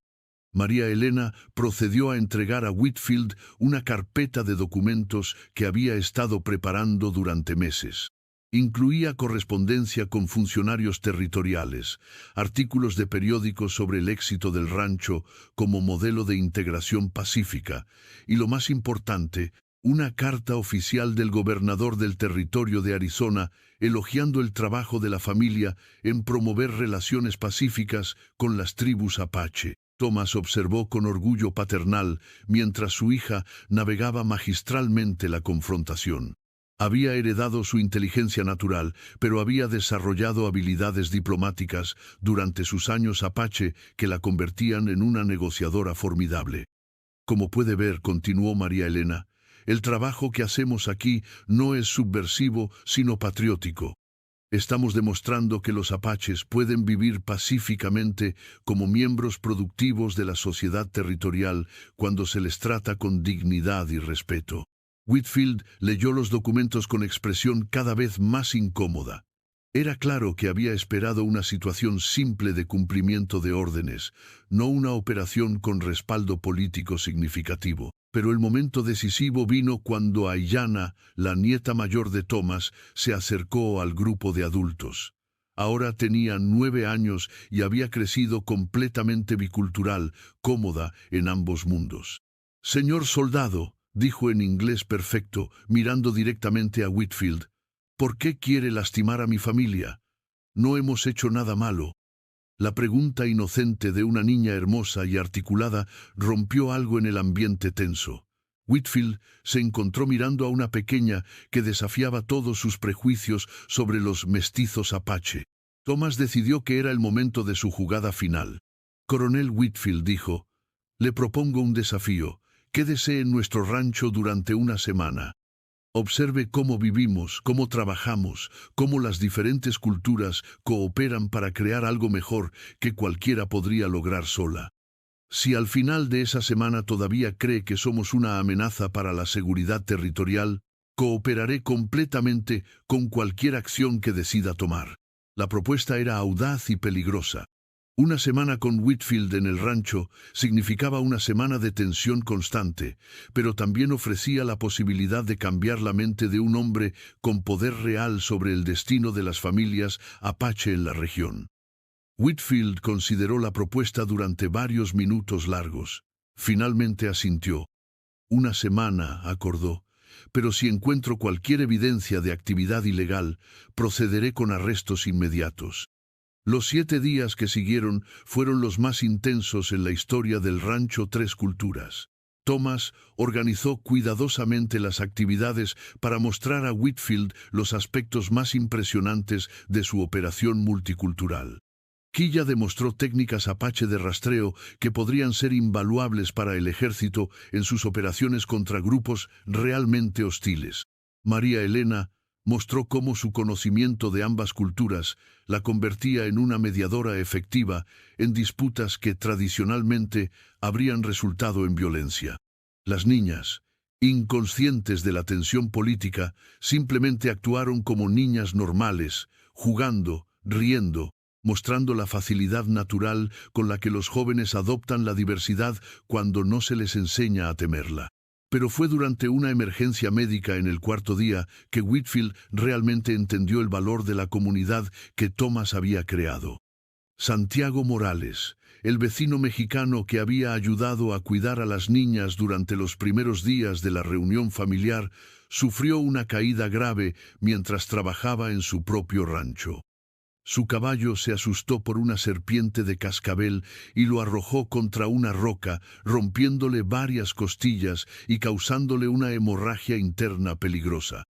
María Elena procedió a entregar a Whitfield una carpeta de documentos que había estado preparando durante meses. Incluía correspondencia con funcionarios territoriales, artículos de periódicos sobre el éxito del rancho como modelo de integración pacífica y, lo más importante, una carta oficial del gobernador del territorio de Arizona elogiando el trabajo de la familia en promover relaciones pacíficas con las tribus apache. Thomas observó con orgullo paternal mientras su hija navegaba magistralmente la confrontación. Había heredado su inteligencia natural, pero había desarrollado habilidades diplomáticas durante sus años Apache que la convertían en una negociadora formidable. Como puede ver, continuó María Elena, el trabajo que hacemos aquí no es subversivo, sino patriótico. Estamos demostrando que los apaches pueden vivir pacíficamente como miembros productivos de la sociedad territorial cuando se les trata con dignidad y respeto. Whitfield leyó los documentos con expresión cada vez más incómoda. Era claro que había esperado una situación simple de cumplimiento de órdenes, no una operación con respaldo político significativo. Pero el momento decisivo vino cuando Aiyana, la nieta mayor de Thomas, se acercó al grupo de adultos. Ahora tenía 9 años y había crecido completamente bicultural, cómoda en ambos mundos. «Señor soldado», dijo en inglés perfecto, mirando directamente a Whitfield, «¿por qué quiere lastimar a mi familia? No hemos hecho nada malo». La pregunta inocente de una niña hermosa y articulada rompió algo en el ambiente tenso. Whitfield se encontró mirando a una pequeña que desafiaba todos sus prejuicios sobre los mestizos Apache. Thomas decidió que era el momento de su jugada final. «Coronel Whitfield», dijo, «le propongo un desafío. Quédese en nuestro rancho durante una semana. Observe cómo vivimos, cómo trabajamos, cómo las diferentes culturas cooperan para crear algo mejor que cualquiera podría lograr sola. Si al final de esa semana todavía cree que somos una amenaza para la seguridad territorial, cooperaré completamente con cualquier acción que decida tomar». La propuesta era audaz y peligrosa. Una semana con Whitfield en el rancho significaba una semana de tensión constante, pero también ofrecía la posibilidad de cambiar la mente de un hombre con poder real sobre el destino de las familias Apache en la región. Whitfield consideró la propuesta durante varios minutos largos. Finalmente asintió. «Una semana», acordó, «pero si encuentro cualquier evidencia de actividad ilegal, procederé con arrestos inmediatos». Los 7 días que siguieron fueron los más intensos en la historia del rancho Tres Culturas. Thomas organizó cuidadosamente las actividades para mostrar a Whitfield los aspectos más impresionantes de su operación multicultural. Quilla demostró técnicas Apache de rastreo que podrían ser invaluables para el ejército en sus operaciones contra grupos realmente hostiles. María Elena mostró cómo su conocimiento de ambas culturas la convertía en una mediadora efectiva en disputas que tradicionalmente habrían resultado en violencia. Las niñas, inconscientes de la tensión política, simplemente actuaron como niñas normales, jugando, riendo, mostrando la facilidad natural con la que los jóvenes adoptan la diversidad cuando no se les enseña a temerla. Pero fue durante una emergencia médica en el 4.º día que Whitfield realmente entendió el valor de la comunidad que Thomas había creado. Santiago Morales, el vecino mexicano que había ayudado a cuidar a las niñas durante los primeros días de la reunión familiar, sufrió una caída grave mientras trabajaba en su propio rancho. Su caballo se asustó por una serpiente de cascabel y lo arrojó contra una roca, rompiéndole varias costillas y causándole una hemorragia interna peligrosa.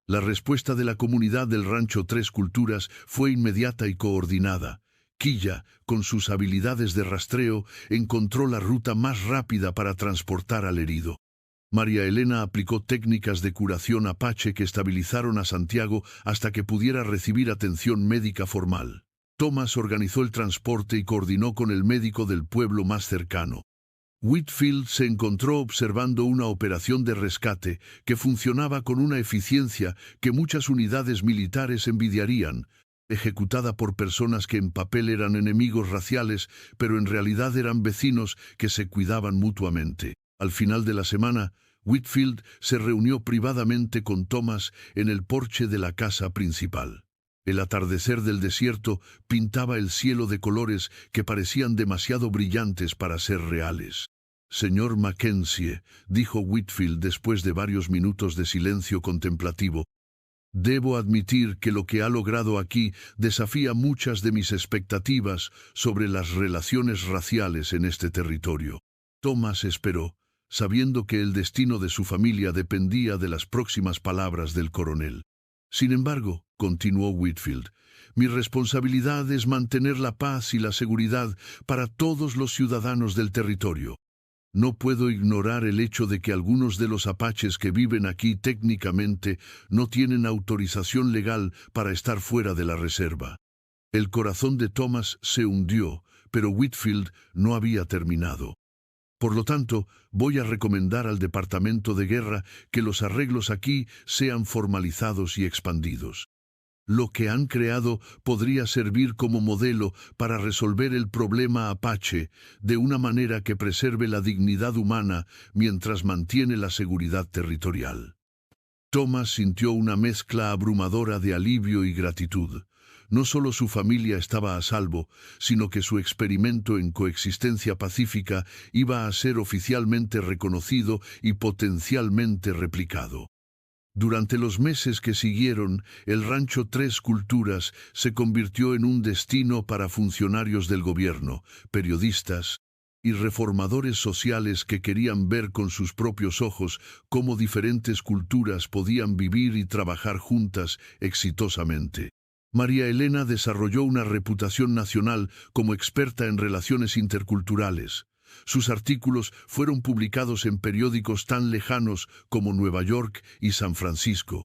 La respuesta de la comunidad del rancho Tres Culturas fue inmediata y coordinada. Quilla, con sus habilidades de rastreo, encontró la ruta más rápida para transportar al herido. María Elena aplicó técnicas de curación Apache que estabilizaron a Santiago hasta que pudiera recibir atención médica formal. Thomas organizó el transporte y coordinó con el médico del pueblo más cercano. Whitfield se encontró observando una operación de rescate que funcionaba con una eficiencia que muchas unidades militares envidiarían, ejecutada por personas que en papel eran enemigos raciales, pero en realidad eran vecinos que se cuidaban mutuamente. Al final de la semana, Whitfield se reunió privadamente con Thomas en el porche de la casa principal. El atardecer del desierto pintaba el cielo de colores que parecían demasiado brillantes para ser reales. «Señor Mackenzie», dijo Whitfield después de varios minutos de silencio contemplativo, Debo admitir que lo que ha logrado aquí desafía muchas de mis expectativas sobre las relaciones raciales en este territorio. Thomas esperó, sabiendo que el destino de su familia dependía de las próximas palabras del coronel. Sin embargo, continuó Whitfield, mi responsabilidad es mantener la paz y la seguridad para todos los ciudadanos del territorio. No puedo ignorar el hecho de que algunos de los apaches que viven aquí técnicamente no tienen autorización legal para estar fuera de la reserva. El corazón de Thomas se hundió, pero Whitfield no había terminado. Por lo tanto, voy a recomendar al Departamento de Guerra que los arreglos aquí sean formalizados y expandidos. Lo que han creado podría servir como modelo para resolver el problema apache de una manera que preserve la dignidad humana mientras mantiene la seguridad territorial. Thomas sintió una mezcla abrumadora de alivio y gratitud. No solo su familia estaba a salvo, sino que su experimento en coexistencia pacífica iba a ser oficialmente reconocido y potencialmente replicado. Durante los meses que siguieron, el rancho Tres Culturas se convirtió en un destino para funcionarios del gobierno, periodistas y reformadores sociales que querían ver con sus propios ojos cómo diferentes culturas podían vivir y trabajar juntas exitosamente. María Elena desarrolló una reputación nacional como experta en relaciones interculturales. Sus artículos fueron publicados en periódicos tan lejanos como Nueva York y San Francisco.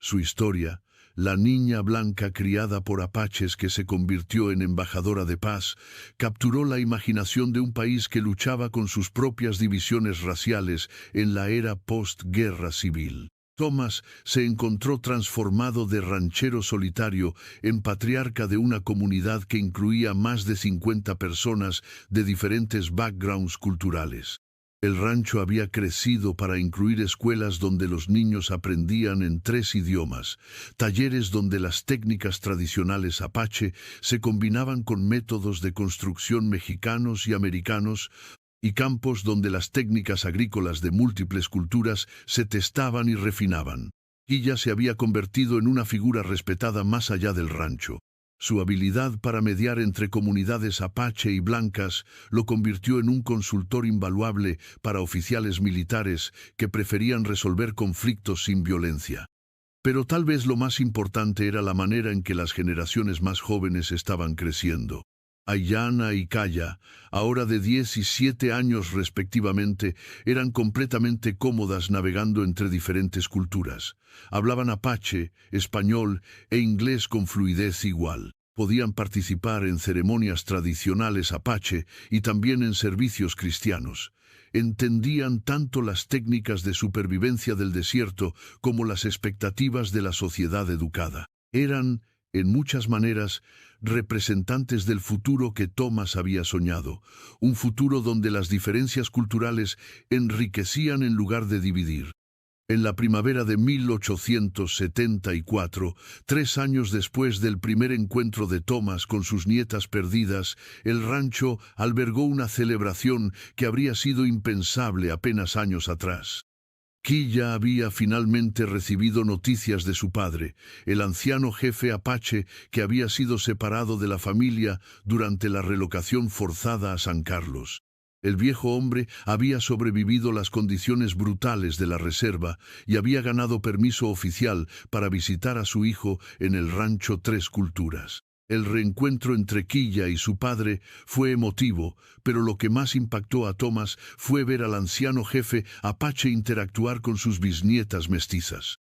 Su historia, la niña blanca criada por apaches que se convirtió en embajadora de paz, capturó la imaginación de un país que luchaba con sus propias divisiones raciales en la era postguerra civil. Thomas se encontró transformado de ranchero solitario en patriarca de una comunidad que incluía más de 50 personas de diferentes backgrounds culturales. El rancho había crecido para incluir escuelas donde los niños aprendían en 3 idiomas, talleres donde las técnicas tradicionales apache se combinaban con métodos de construcción mexicanos y americanos, y campos donde las técnicas agrícolas de múltiples culturas se testaban y refinaban. Quilla se había convertido en una figura respetada más allá del rancho. Su habilidad para mediar entre comunidades apache y blancas lo convirtió en un consultor invaluable para oficiales militares que preferían resolver conflictos sin violencia. Pero tal vez lo más importante era la manera en que las generaciones más jóvenes estaban creciendo. Aiyana y Kaya, ahora de 10 y 7 años respectivamente, eran completamente cómodas navegando entre diferentes culturas. Hablaban apache, español e inglés con fluidez igual. Podían participar en ceremonias tradicionales apache y también en servicios cristianos. Entendían tanto las técnicas de supervivencia del desierto como las expectativas de la sociedad educada. Eran, en muchas maneras, representantes del futuro que Thomas había soñado, un futuro donde las diferencias culturales enriquecían en lugar de dividir. En la primavera de 1874, 3 años después del primer encuentro de Thomas con sus nietas perdidas, el rancho albergó una celebración que habría sido impensable apenas años atrás. Quilla había finalmente recibido noticias de su padre, el anciano jefe apache que había sido separado de la familia durante la relocación forzada a San Carlos. El viejo hombre había sobrevivido las condiciones brutales de la reserva y había ganado permiso oficial para visitar a su hijo en el rancho Tres Culturas. El reencuentro entre Quilla y su padre fue emotivo, pero lo que más impactó a Thomas fue ver al anciano jefe apache interactuar con sus bisnietas mestizas.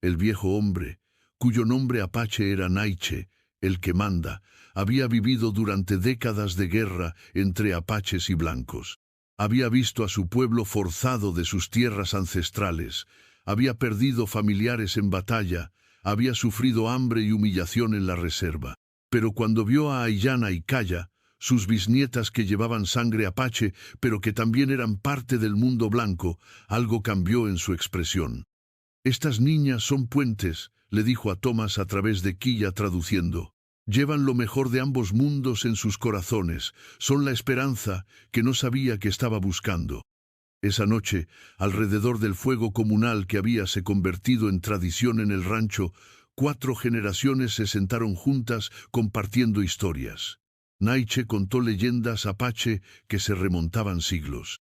El viejo hombre, cuyo nombre apache era Naiche, el que manda, había vivido durante décadas de guerra entre apaches y blancos. Había visto a su pueblo forzado de sus tierras ancestrales, había perdido familiares en batalla, había sufrido hambre y humillación en la reserva. Pero cuando vio a Aiyana y Kaya, sus bisnietas que llevaban sangre apache, pero que también eran parte del mundo blanco, algo cambió en su expresión. «Estas niñas son puentes», le dijo a Thomas a través de Quilla traduciendo. «Llevan lo mejor de ambos mundos en sus corazones, son la esperanza que no sabía que estaba buscando». Esa noche, alrededor del fuego comunal que había se convertido en tradición en el rancho, 4 generaciones se sentaron juntas compartiendo historias. Naiche contó leyendas apache que se remontaban siglos.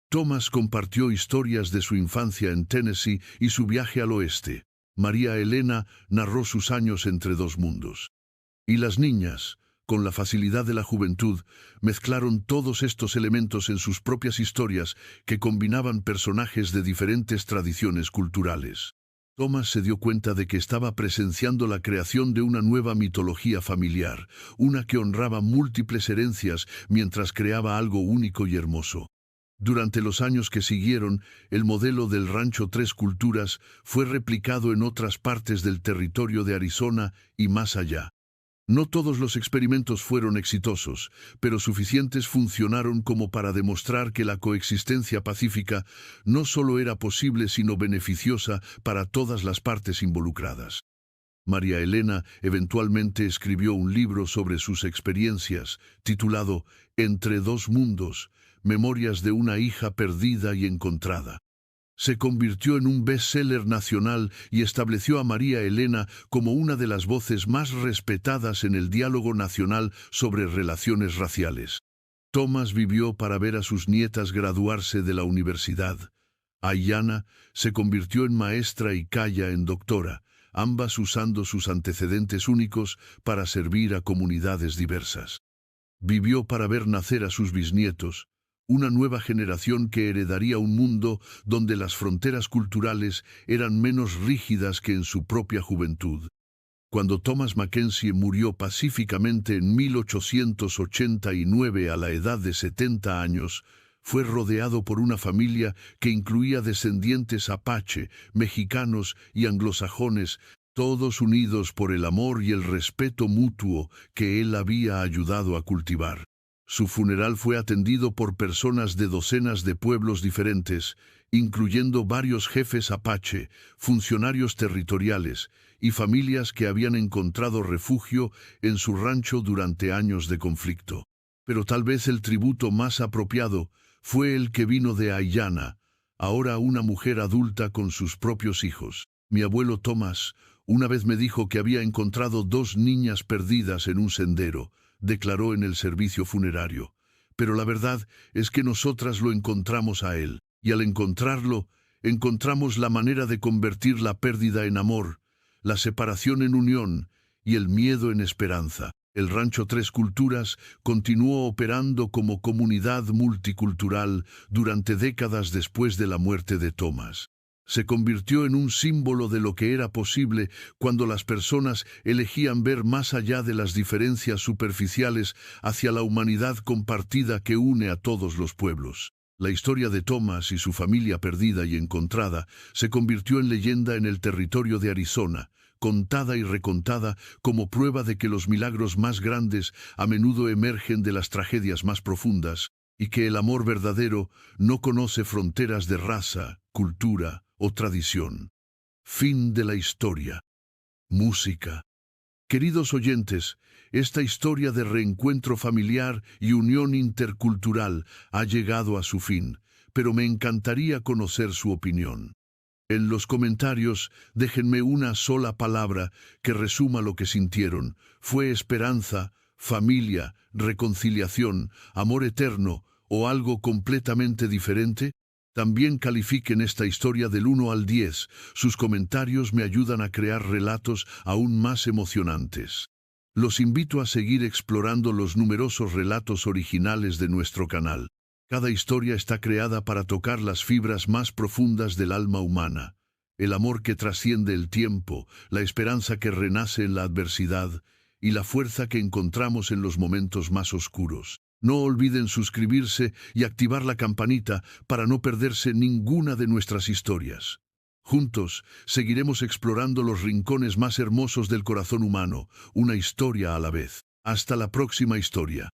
Thomas compartió historias de su infancia en Tennessee y su viaje al oeste. María Elena narró sus años entre dos mundos. Y las niñas, con la facilidad de la juventud, mezclaron todos estos elementos en sus propias historias que combinaban personajes de diferentes tradiciones culturales. Thomas se dio cuenta de que estaba presenciando la creación de una nueva mitología familiar, una que honraba múltiples herencias mientras creaba algo único y hermoso. Durante los años que siguieron, el modelo del Rancho Tres Culturas fue replicado en otras partes del territorio de Arizona y más allá. No todos los experimentos fueron exitosos, pero suficientes funcionaron como para demostrar que la coexistencia pacífica no solo era posible sino beneficiosa para todas las partes involucradas. María Elena eventualmente escribió un libro sobre sus experiencias, titulado Entre dos mundos, Memorias de una hija perdida y encontrada. Se convirtió en un bestseller nacional y estableció a María Elena como una de las voces más respetadas en el diálogo nacional sobre relaciones raciales. Thomas vivió para ver a sus nietas graduarse de la universidad. Aiyana se convirtió en maestra y Kaya en doctora, ambas usando sus antecedentes únicos para servir a comunidades diversas. Vivió para ver nacer a sus bisnietos, una nueva generación que heredaría un mundo donde las fronteras culturales eran menos rígidas que en su propia juventud. Cuando Thomas Mackenzie murió pacíficamente en 1889 a la edad de 70 años, fue rodeado por una familia que incluía descendientes apache, mexicanos y anglosajones, todos unidos por el amor y el respeto mutuo que él había ayudado a cultivar. Su funeral fue atendido por personas de docenas de pueblos diferentes, incluyendo varios jefes apache, funcionarios territoriales y familias que habían encontrado refugio en su rancho durante años de conflicto. Pero tal vez el tributo más apropiado fue el que vino de Aiyana, ahora una mujer adulta con sus propios hijos. Mi abuelo Thomas una vez me dijo que había encontrado 2 niñas perdidas en un sendero, declaró en el servicio funerario. Pero la verdad es que nosotras lo encontramos a él, y al encontrarlo, encontramos la manera de convertir la pérdida en amor, la separación en unión y el miedo en esperanza. El Rancho Tres Culturas continuó operando como comunidad multicultural durante décadas después de la muerte de Thomas. Se convirtió en un símbolo de lo que era posible cuando las personas elegían ver más allá de las diferencias superficiales hacia la humanidad compartida que une a todos los pueblos. La historia de Thomas y su familia perdida y encontrada se convirtió en leyenda en el territorio de Arizona, contada y recontada como prueba de que los milagros más grandes a menudo emergen de las tragedias más profundas, y que el amor verdadero no conoce fronteras de raza, cultura o tradición. Fin de la historia. Música. Queridos oyentes, esta historia de reencuentro familiar y unión intercultural ha llegado a su fin, pero me encantaría conocer su opinión. En los comentarios, déjenme una sola palabra que resuma lo que sintieron. ¿Fue esperanza, familia, reconciliación, amor eterno o algo completamente diferente? También califiquen esta historia del 1 al 10. Sus comentarios me ayudan a crear relatos aún más emocionantes. Los invito a seguir explorando los numerosos relatos originales de nuestro canal. Cada historia está creada para tocar las fibras más profundas del alma humana. El amor que trasciende el tiempo, la esperanza que renace en la adversidad y la fuerza que encontramos en los momentos más oscuros. No olviden suscribirse y activar la campanita para no perderse ninguna de nuestras historias. Juntos, seguiremos explorando los rincones más hermosos del corazón humano, una historia a la vez. Hasta la próxima historia.